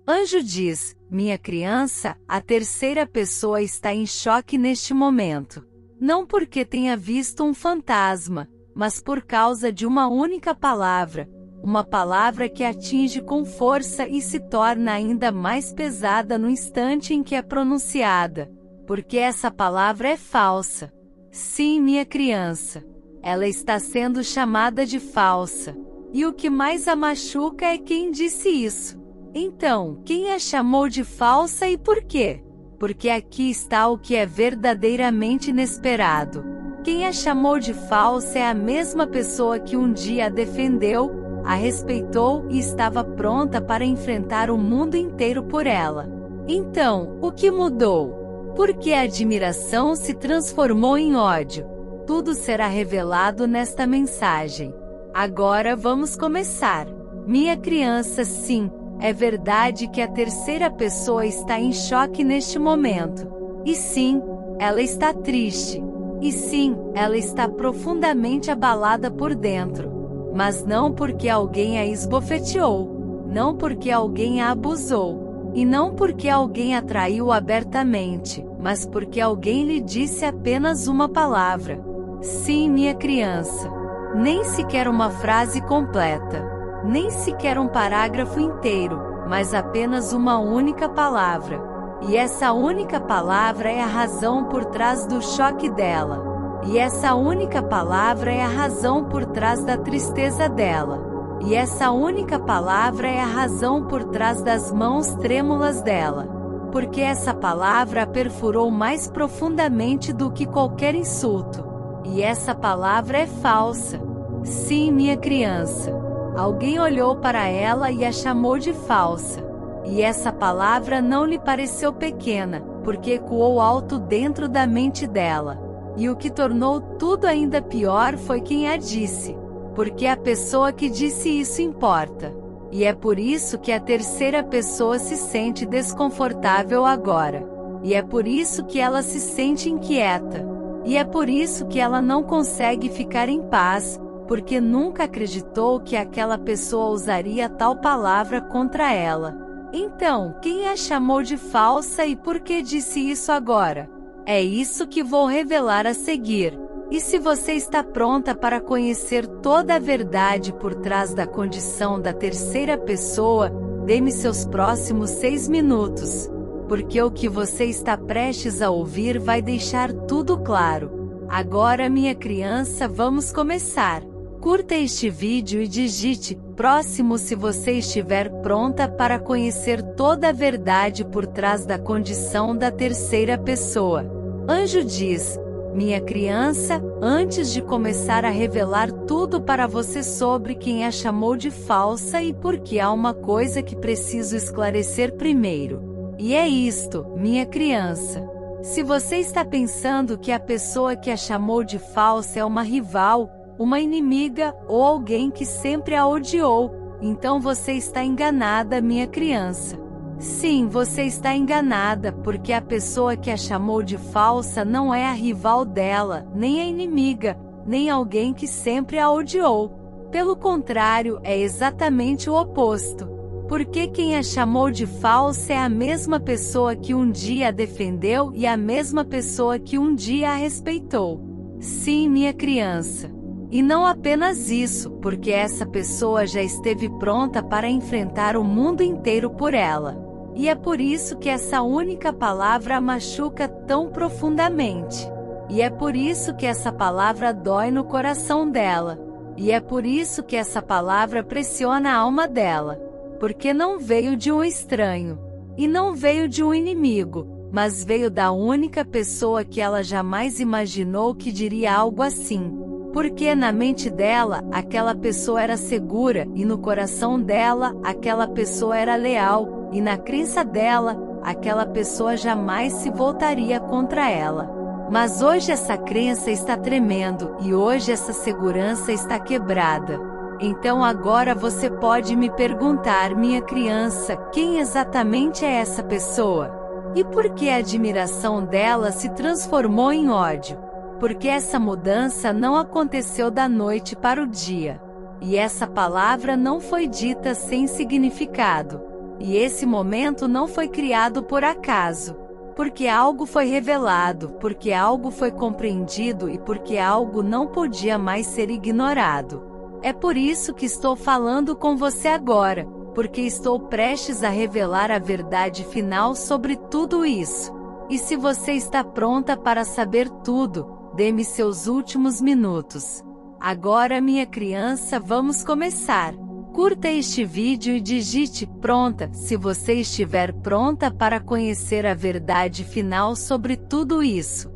Anjo diz: minha criança, a terceira pessoa está em choque neste momento. Não porque tenha visto um fantasma, mas por causa de uma única palavra. Uma palavra que atinge com força e se torna ainda mais pesada no instante em que é pronunciada. Porque essa palavra é falsa. Sim, minha criança. Ela está sendo chamada de falsa. E o que mais a machuca é quem disse isso. Então, quem a chamou de falsa e por quê? Porque aqui está o que é verdadeiramente inesperado. Quem a chamou de falsa é a mesma pessoa que um dia a defendeu, a respeitou e estava pronta para enfrentar o mundo inteiro por ela. Então, o que mudou? Porque a admiração se transformou em ódio. Tudo será revelado nesta mensagem. Agora vamos começar. Minha criança, sim, é verdade que a terceira pessoa está em choque neste momento. E sim, ela está triste. E sim, ela está profundamente abalada por dentro. Mas não porque alguém a esbofeteou, não porque alguém a abusou, e não porque alguém a traiu abertamente, mas porque alguém lhe disse apenas uma palavra. Sim, minha criança. Nem sequer uma frase completa, nem sequer um parágrafo inteiro, mas apenas uma única palavra. E essa única palavra é a razão por trás do choque dela. E essa única palavra é a razão por trás da tristeza dela. E essa única palavra é a razão por trás das mãos trêmulas dela. Porque essa palavra a perfurou mais profundamente do que qualquer insulto. E essa palavra é falsa. Sim, minha criança. Alguém olhou para ela e a chamou de falsa. E essa palavra não lhe pareceu pequena, porque ecoou alto dentro da mente dela. E o que tornou tudo ainda pior foi quem a disse. Porque a pessoa que disse isso importa. E é por isso que a terceira pessoa se sente desconfortável agora. E é por isso que ela se sente inquieta. E é por isso que ela não consegue ficar em paz, porque nunca acreditou que aquela pessoa usaria tal palavra contra ela. Então, quem a chamou de falsa e por que disse isso agora? É isso que vou revelar a seguir. E se você está pronta para conhecer toda a verdade por trás da condição da terceira pessoa, dê-me seus próximos 6 minutos. Porque o que você está prestes a ouvir vai deixar tudo claro. Agora, minha criança, vamos começar. Curta este vídeo e digite próximo se você estiver pronta para conhecer toda a verdade por trás da condição da terceira pessoa. Anjo diz: minha criança, antes de começar a revelar tudo para você sobre quem a chamou de falsa e porque há uma coisa que preciso esclarecer primeiro. E é isto, minha criança. Se você está pensando que a pessoa que a chamou de falsa é uma rival, uma inimiga ou alguém que sempre a odiou, então você está enganada, minha criança. Sim, você está enganada, porque a pessoa que a chamou de falsa não é a rival dela, nem a inimiga, nem alguém que sempre a odiou. Pelo contrário, é exatamente o oposto. Porque quem a chamou de falsa é a mesma pessoa que um dia a defendeu e a mesma pessoa que um dia a respeitou. Sim, minha criança. E não apenas isso, porque essa pessoa já esteve pronta para enfrentar o mundo inteiro por ela. E é por isso que essa única palavra a machuca tão profundamente. E é por isso que essa palavra dói no coração dela. E é por isso que essa palavra pressiona a alma dela. Porque não veio de um estranho. E não veio de um inimigo, mas veio da única pessoa que ela jamais imaginou que diria algo assim. Porque na mente dela, aquela pessoa era segura, e no coração dela, aquela pessoa era leal, e na crença dela, aquela pessoa jamais se voltaria contra ela. Mas hoje essa crença está tremendo, e hoje essa segurança está quebrada. Então agora você pode me perguntar, minha criança, quem exatamente é essa pessoa? E por que a admiração dela se transformou em ódio? Porque essa mudança não aconteceu da noite para o dia. E essa palavra não foi dita sem significado. E esse momento não foi criado por acaso. Porque algo foi revelado, porque algo foi compreendido e porque algo não podia mais ser ignorado. É por isso que estou falando com você agora, porque estou prestes a revelar a verdade final sobre tudo isso. E se você está pronta para saber tudo, dê-me seus últimos minutos. Agora, minha criança, vamos começar. Curta este vídeo e digite "pronta" se você estiver pronta para conhecer a verdade final sobre tudo isso.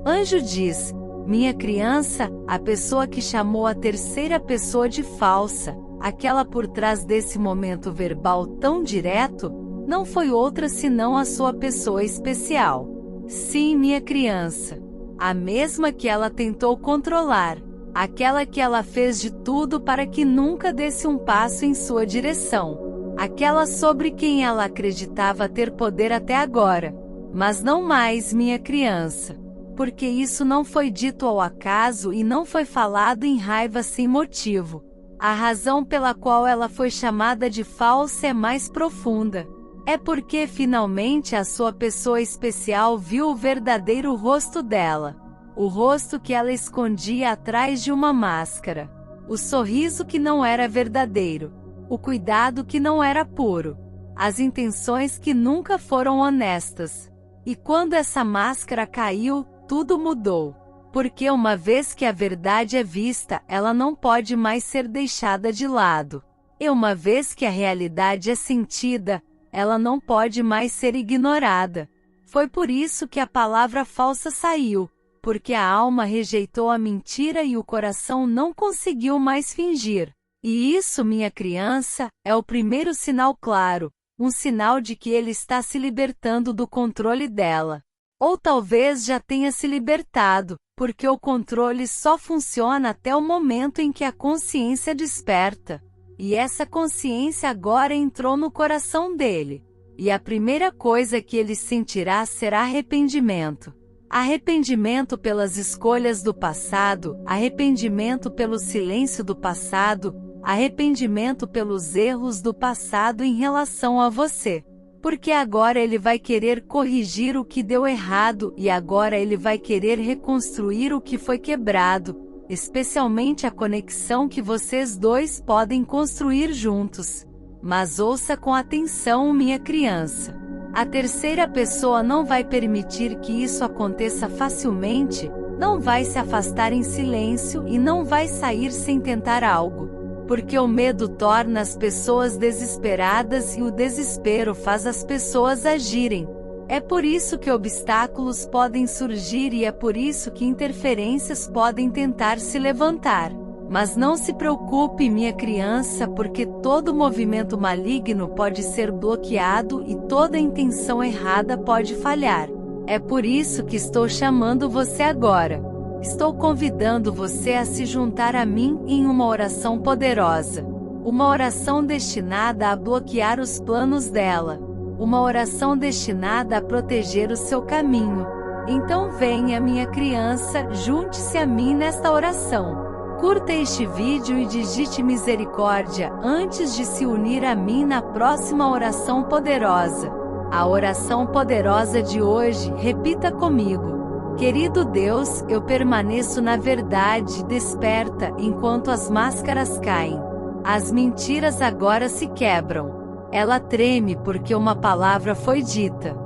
Anjo diz: minha criança, a pessoa que chamou a terceira pessoa de falsa, aquela por trás desse momento verbal tão direto, não foi outra senão a sua pessoa especial. Sim, minha criança. A mesma que ela tentou controlar. Aquela que ela fez de tudo para que nunca desse um passo em sua direção. Aquela sobre quem ela acreditava ter poder até agora. Mas não mais, minha criança. Porque isso não foi dito ao acaso e não foi falado em raiva sem motivo. A razão pela qual ela foi chamada de falsa é mais profunda. É porque finalmente a sua pessoa especial viu o verdadeiro rosto dela. O rosto que ela escondia atrás de uma máscara. O sorriso que não era verdadeiro. O cuidado que não era puro. As intenções que nunca foram honestas. E quando essa máscara caiu, tudo mudou. Porque uma vez que a verdade é vista, ela não pode mais ser deixada de lado. E uma vez que a realidade é sentida, ela não pode mais ser ignorada. Foi por isso que a palavra falsa saiu. Porque a alma rejeitou a mentira e o coração não conseguiu mais fingir. E isso, minha criança, é o primeiro sinal claro, um sinal de que ele está se libertando do controle dela. Ou talvez já tenha se libertado, porque o controle só funciona até o momento em que a consciência desperta. E essa consciência agora entrou no coração dele. E a primeira coisa que ele sentirá será arrependimento. Arrependimento pelas escolhas do passado, arrependimento pelo silêncio do passado, arrependimento pelos erros do passado em relação a você. Porque agora ele vai querer corrigir o que deu errado e agora ele vai querer reconstruir o que foi quebrado, especialmente a conexão que vocês dois podem construir juntos. Mas ouça com atenção, minha criança. A terceira pessoa não vai permitir que isso aconteça facilmente, não vai se afastar em silêncio e não vai sair sem tentar algo. Porque o medo torna as pessoas desesperadas e o desespero faz as pessoas agirem. É por isso que obstáculos podem surgir e é por isso que interferências podem tentar se levantar. Mas não se preocupe, minha criança, porque todo movimento maligno pode ser bloqueado e toda intenção errada pode falhar. É por isso que estou chamando você agora. Estou convidando você a se juntar a mim em uma oração poderosa. Uma oração destinada a bloquear os planos dela. Uma oração destinada a proteger o seu caminho. Então venha, minha criança, junte-se a mim nesta oração. Curta este vídeo e digite misericórdia antes de se unir a mim na próxima oração poderosa. A oração poderosa de hoje, repita comigo. Querido Deus, eu permaneço na verdade desperta enquanto as máscaras caem. As mentiras agora se quebram. Ela treme porque uma palavra foi dita.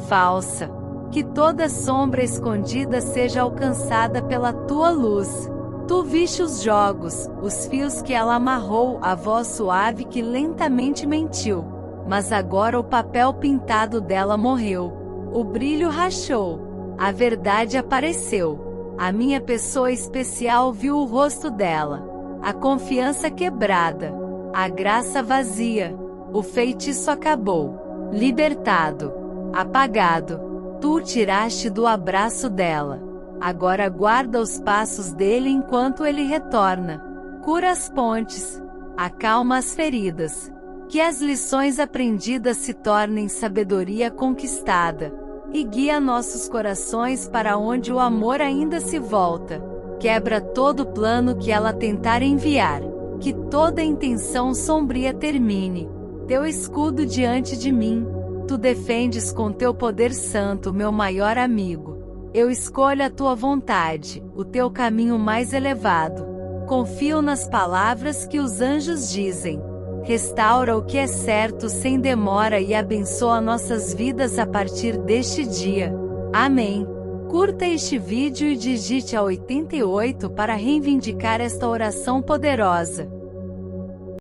Falsa. Que toda sombra escondida seja alcançada pela tua luz. Tu viste os jogos, os fios que ela amarrou, a voz suave que lentamente mentiu. Mas agora o papel pintado dela morreu. O brilho rachou. A verdade apareceu. A minha pessoa especial viu o rosto dela. A confiança quebrada. A graça vazia. O feitiço acabou. Libertado. Apagado. Tu o tiraste do abraço dela. Agora guarda os passos dele enquanto ele retorna. Cura as pontes. Acalma as feridas. Que as lições aprendidas se tornem sabedoria conquistada. E guia nossos corações para onde o amor ainda se volta. Quebra todo plano que ela tentar enviar. Que toda intenção sombria termine. teu escudo diante de mim. Tu defendes com teu poder santo meu maior amigo. Eu escolho a tua vontade, o teu caminho mais elevado. Confio nas palavras que os anjos dizem. Restaura o que é certo sem demora e abençoa nossas vidas a partir deste dia. Amém. Curta este vídeo e digite a 88 para reivindicar esta oração poderosa.